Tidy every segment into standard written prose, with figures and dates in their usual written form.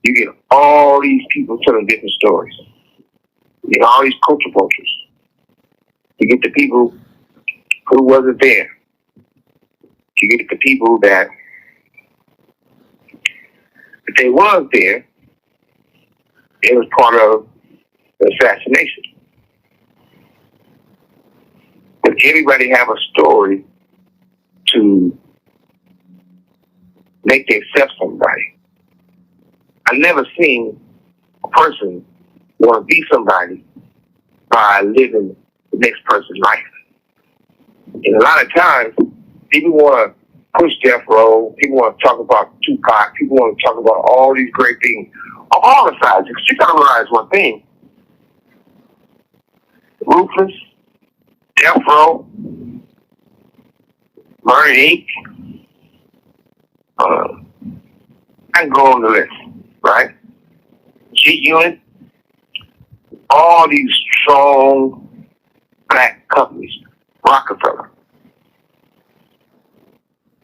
You get all these people telling different stories. You get all these culture vultures. You get the people who wasn't there. You get the people that, if they was there, it was part of the assassination. But everybody have a story to make they accept somebody. I never seen a person want to be somebody by living the next person's life. And a lot of times, people want to push Death Row, people want to talk about Tupac, people want to talk about all these great things on all the sides. Because you got to realize one thing. Ruthless, Death Row, Murder Inc., I can go on the list, right? G-Unit, all these strong black companies, Rockefeller,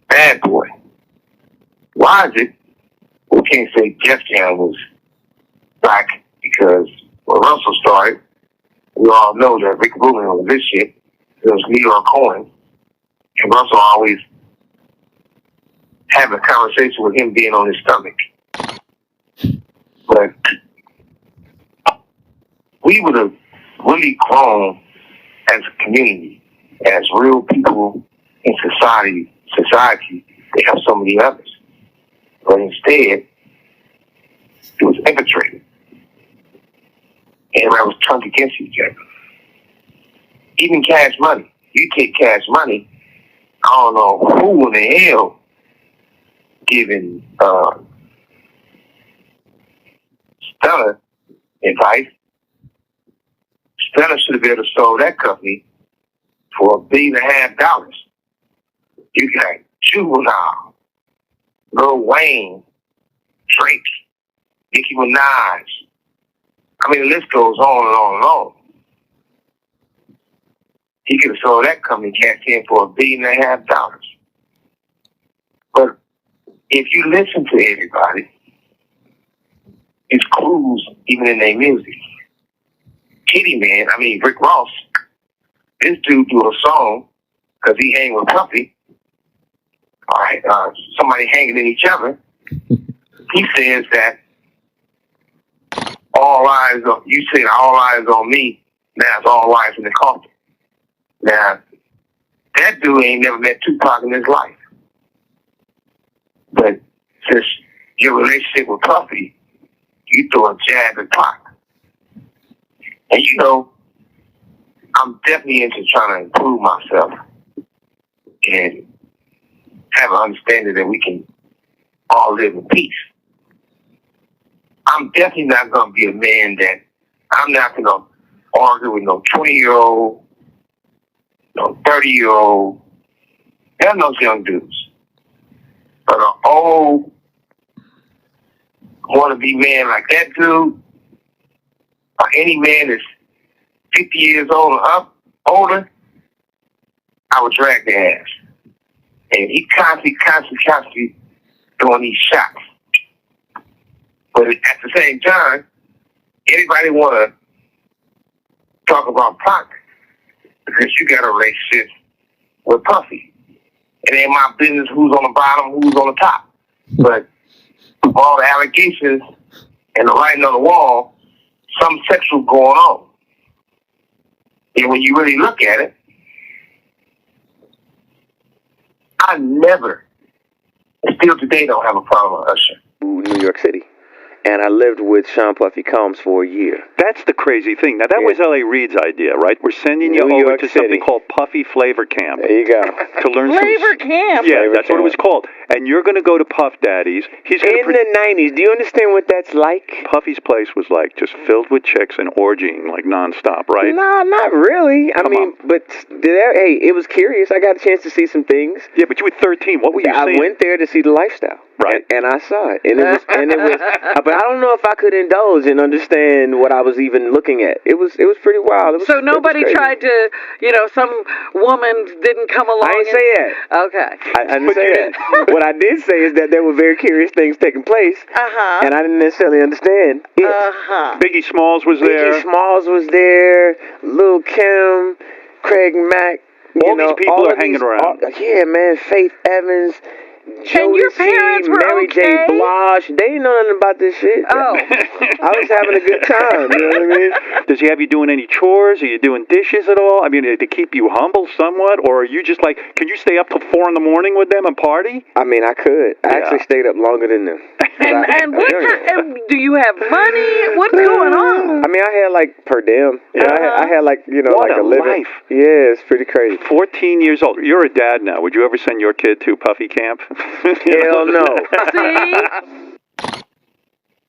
Bad Boy. Why is it we can't say Jeff Can was black? Because when Russell started, we all know that Rick Rubin was this shit. It was New York Cohen. And Russell always have a conversation with him being on his stomach. But we would have really grown as a community, as real people in society to have so many others. But instead, it was infiltrated. And everybody was turned against each other. Even Cash Money. You take Cash Money, I don't know who in the hell giving Stunner advice. Stunner should have been able to sell that company for $1.5 billion. You got Juvenile, Lil Wayne, Drake, Nicki Minaj. I mean, the list goes on and on and on. He could have sold that company, cashed in for $1.5 billion. But if you listen to everybody, it's clues even in their music. Rick Ross, this dude do a song because he hang with Puffy. All right, somebody hanging in each other. He says that you said all eyes on me, now it's all eyes in the coffin. Now, that dude ain't never met Tupac in his life. But since your relationship with Puffy, you throw a jab at Pac. And you know, I'm definitely into trying to improve myself and have an understanding that we can all live in peace. I'm definitely not going to be a man that I'm not going to argue with no 20-year-old, no 30-year-old. There are those young dudes. But an old, wanna-be man like that dude, or any man that's 50 years old or older, I would drag their ass. And he constantly doing these shots. But at the same time, anybody want to talk about Pac because you got a relationship with Puffy. It ain't my business who's on the bottom, who's on the top. But with all the allegations and the writing on the wall, something sexual going on. And when you really look at it, I never, still today, don't have a problem with Usher. New York City. And I lived with Sean Puffy Combs for a year. That's the crazy thing. Now, that was L.A. Reid's idea, right? We're sending you over to something called Puffy Flavor Camp. There you go. To learn Flavor Camp? Yeah, that's what it was called. And you're going to go to Puff Daddy's. In the 90s. Do you understand what that's like? Puffy's place was like just filled with chicks and orgying like nonstop, right? No, not really. I mean, but it was curious. I got a chance to see some things. Yeah, but you were 13. What were you seeing? I went there to see the lifestyle. right? And I saw it, and it was, but I don't know if I could indulge and understand what I was even looking at. It was pretty wild. So nobody tried to, some woman didn't come along. I didn't say that. Okay. I didn't say that. What I did say is that there were very curious things taking place, and I didn't necessarily understand it. Biggie Smalls was there. Biggie Smalls was there. Lil' Kim, Craig Mack. All these people are hanging around. Yeah, man. Faith Evans. And your parents were Mary okay? J. Blige. They didn't know nothing about this shit. Oh. I was having a good time. You know what I mean? Does he have you doing any chores? Are you doing dishes at all? I mean, to keep you humble somewhat? Or are you just like, can you stay up till 4 a.m. with them and party? I mean, I could. I actually stayed up longer than them. And what kind, do you have money? What's going on? I mean, I had like per diem. I had like, what like a living. Life. Yeah, it's pretty crazy. 14 years old. You're a dad now. Would you ever send your kid to Puffy camp? Hell no. See?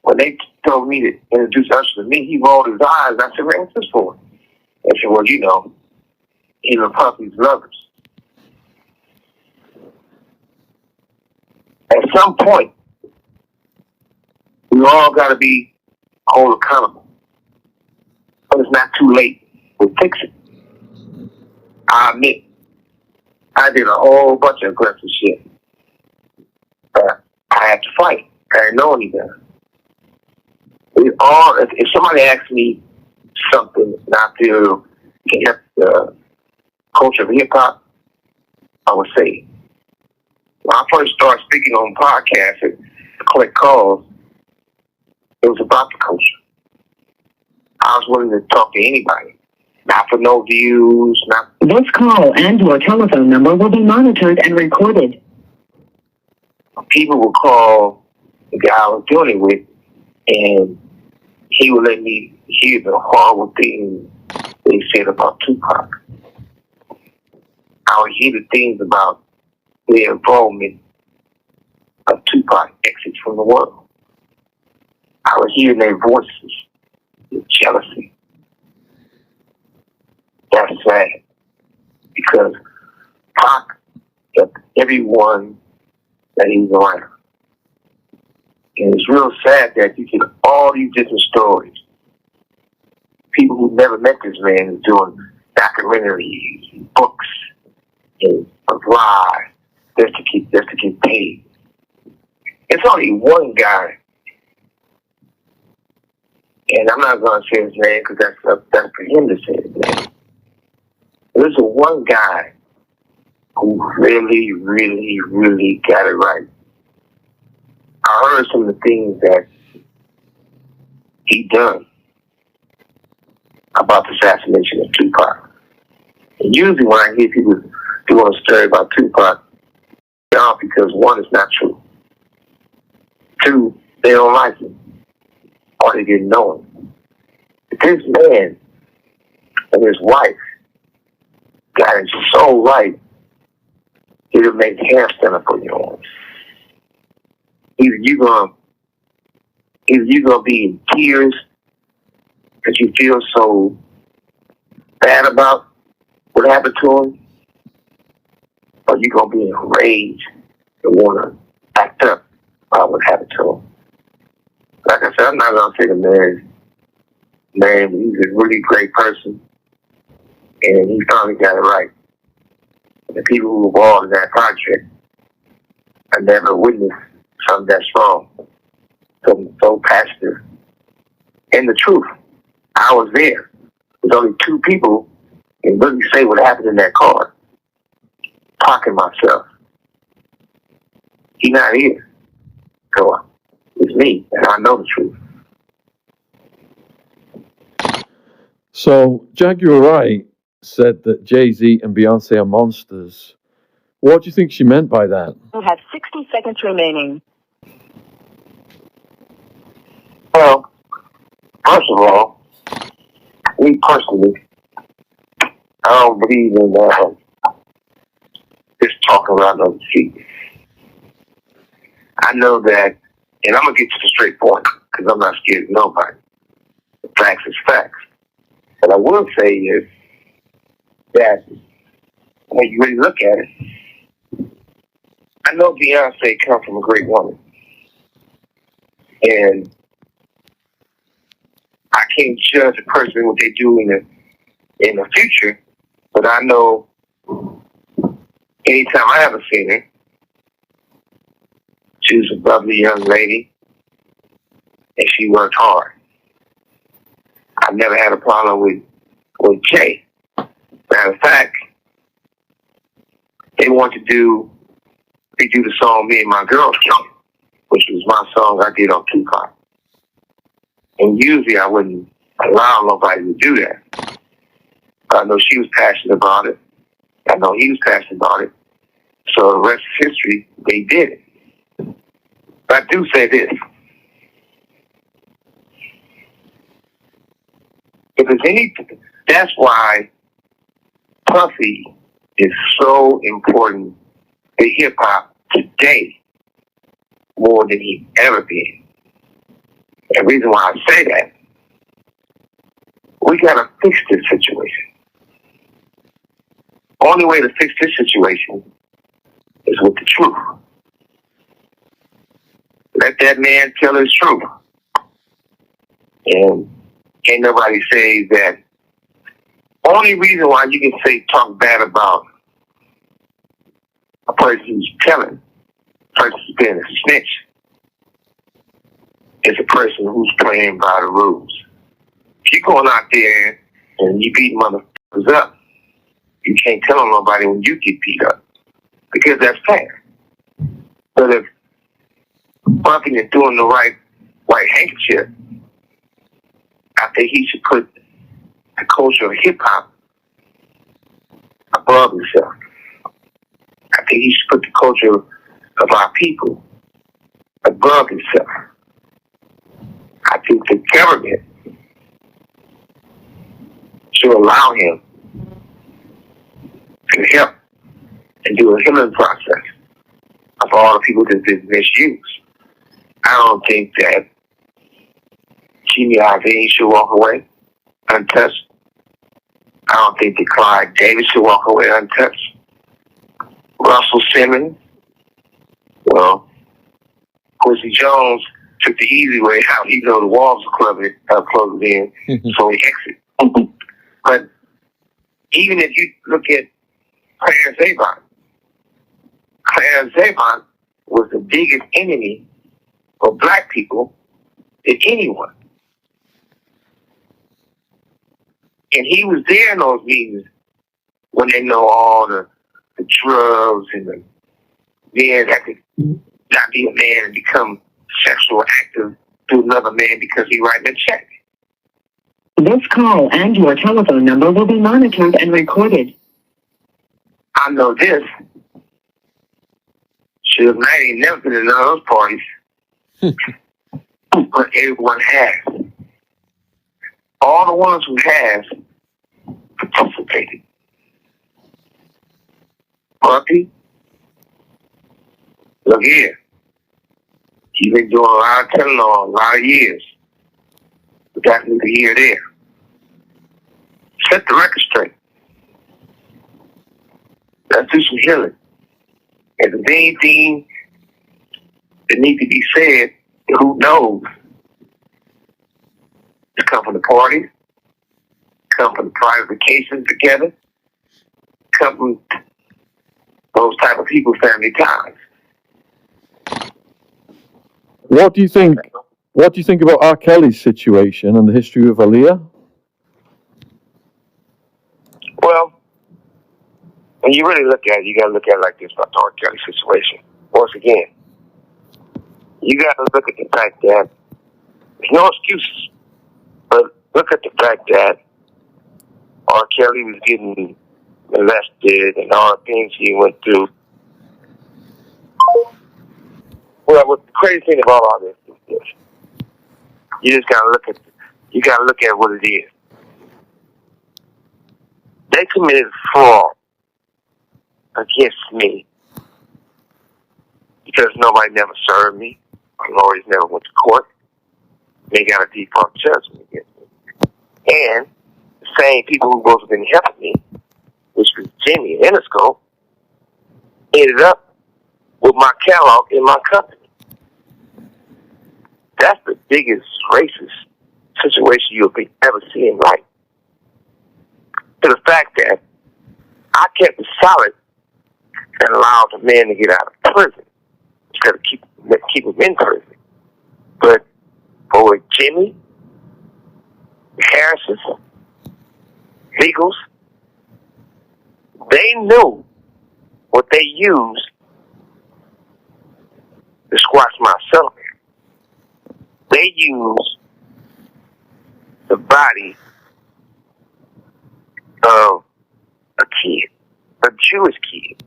When they told me to introduce Usher to me, he rolled his eyes. I said, what's this for? They said, well, even Puffy's lovers. At some point, we all got to be held accountable. But it's not too late. We'll fix it. I admit, I did a whole bunch of aggressive shit. I had to fight. I didn't know any better. If somebody asks me something and I feel can help the culture of hip hop, I would say. When I first started speaking on podcasts and collect calls, it was about the culture. I was willing to talk to anybody. Not for no views, not... This call and your telephone number will be monitored and recorded. People would call the guy I was doing it with, and he would let me hear the horrible things they said about Tupac. I would hear the things about their involvement of Tupac exits from the world. I would hear their voices with jealousy. That's sad, because Pac kept everyone that he's around. And it's real sad that you get all these different stories. People who never met this man is doing documentaries, and books, and live just to get paid. It's only one guy, and I'm not going to say his name because that's for him to say his name. There's one guy who really, really, really got it right. I heard some of the things that he done about the assassination of Tupac. And usually when I hear people doing a story about Tupac, they're off because one, it's not true. Two, they don't like him. Or they didn't know him. But this man and his wife got it so right, it'll make hair stand up on your arms. Either you're gonna be in tears because you feel so bad about what happened to him, or you're gonna be enraged and wanna act up about what happened to him. Like I said, I'm not gonna say the man's name. He's a really great person, and he finally got it right. The people who were involved in that project, I never witnessed something that strong, something so passionate. And the truth, I was there. There's only two people who can really say what happened in that car. Talking myself. He's not here. So it's me, and I know the truth. So, Jaguar Wright said that Jay-Z and Beyonce are monsters. What do you think she meant by that? You have 60 seconds remaining. Well, first of all, me personally, I don't believe in just talking around other feet. I know that, and I'm going to get to the straight point, because I'm not scared of nobody. The facts is facts. What I will say is that when you really look at it, I know Beyonce come from a great woman, and I can't judge a person what they do in the future, but I know anytime I ever seen her, she was a bubbly young lady, and she worked hard. I never had a problem with Jay. Matter of fact, they do the song Me and My Girl Show, which was my song I did on Tupac. And usually I wouldn't allow nobody to do that. I know she was passionate about it. I know he was passionate about it. So the rest is history. They did it. But I do say this. If there's anything, that's why Puffy is so important to hip hop today more than he ever been. And the reason why I say that, we gotta fix this situation. Only way to fix this situation is with the truth. Let that man tell his truth. And can't nobody say that. Only reason why you can say talk bad about a person who's telling, a person who's being a snitch, is a person who's playing by the rules. If you're going out there and you beat motherfuckers up, you can't tell on nobody when you get beat up, because that's fair. But if Bumping is doing the right white handkerchief, I think he should put the culture of hip hop above himself. I think he should put the culture of our people above himself. I think the government should allow him to help and do a healing process of all the people that have been misused. I don't think that Iovine should walk away untouched. I don't think that Clyde Davis should walk away untouched. Russell Simmons, well, Quincy Jones took the easy way out. He know the walls are closing in, so he exit. But even if you look at Clarence Zavon was the biggest enemy for black people than anyone. And he was there in those meetings when they know all the drugs and the men that could not be a man and become sexual active to another man because he writing a check. This call and your telephone number will be monitored and recorded. I know this. Suge Knight ain't never been in none of those parties. But everyone has. All the ones who has participated. Bumpy, look here. You've been doing a lot of telling on a lot of years. But that's neither here or there. Set the record straight. Let's do some healing. If there's anything that needs to be said, who knows? It's come from the parties, come from the private vacations together, come from those type of people, family ties. What do you think? What do you think about R. Kelly's situation and the history of Aaliyah? Well, when you really look at it, you got to look at it like this about the R. Kelly situation. Once again, you got to look at the fact that there's no excuses, but look at the fact that R. Kelly was getting molested and all the things he went through. Well, what the crazy thing about all this is this: you just got to look at what it is. They committed fraud against me because nobody never served me. My lawyers never went to court. They got a default judgment against me. And the same people who both have been helping me, which was Jimmy and Interscope, ended up with my catalog in my company. That's the biggest racist situation you'll be ever see in life. To the fact that I kept it solid and allowed the man to get out of prison instead of keep him in prison. But for Jimmy, Harris's, Legals, they knew what they used to squash my settlement. They used the body of a kid, a Jewish kid.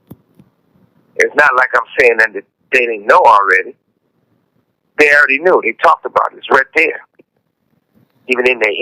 It's not like I'm saying that they didn't know already. They already knew. They talked about it. It's right there. Even in their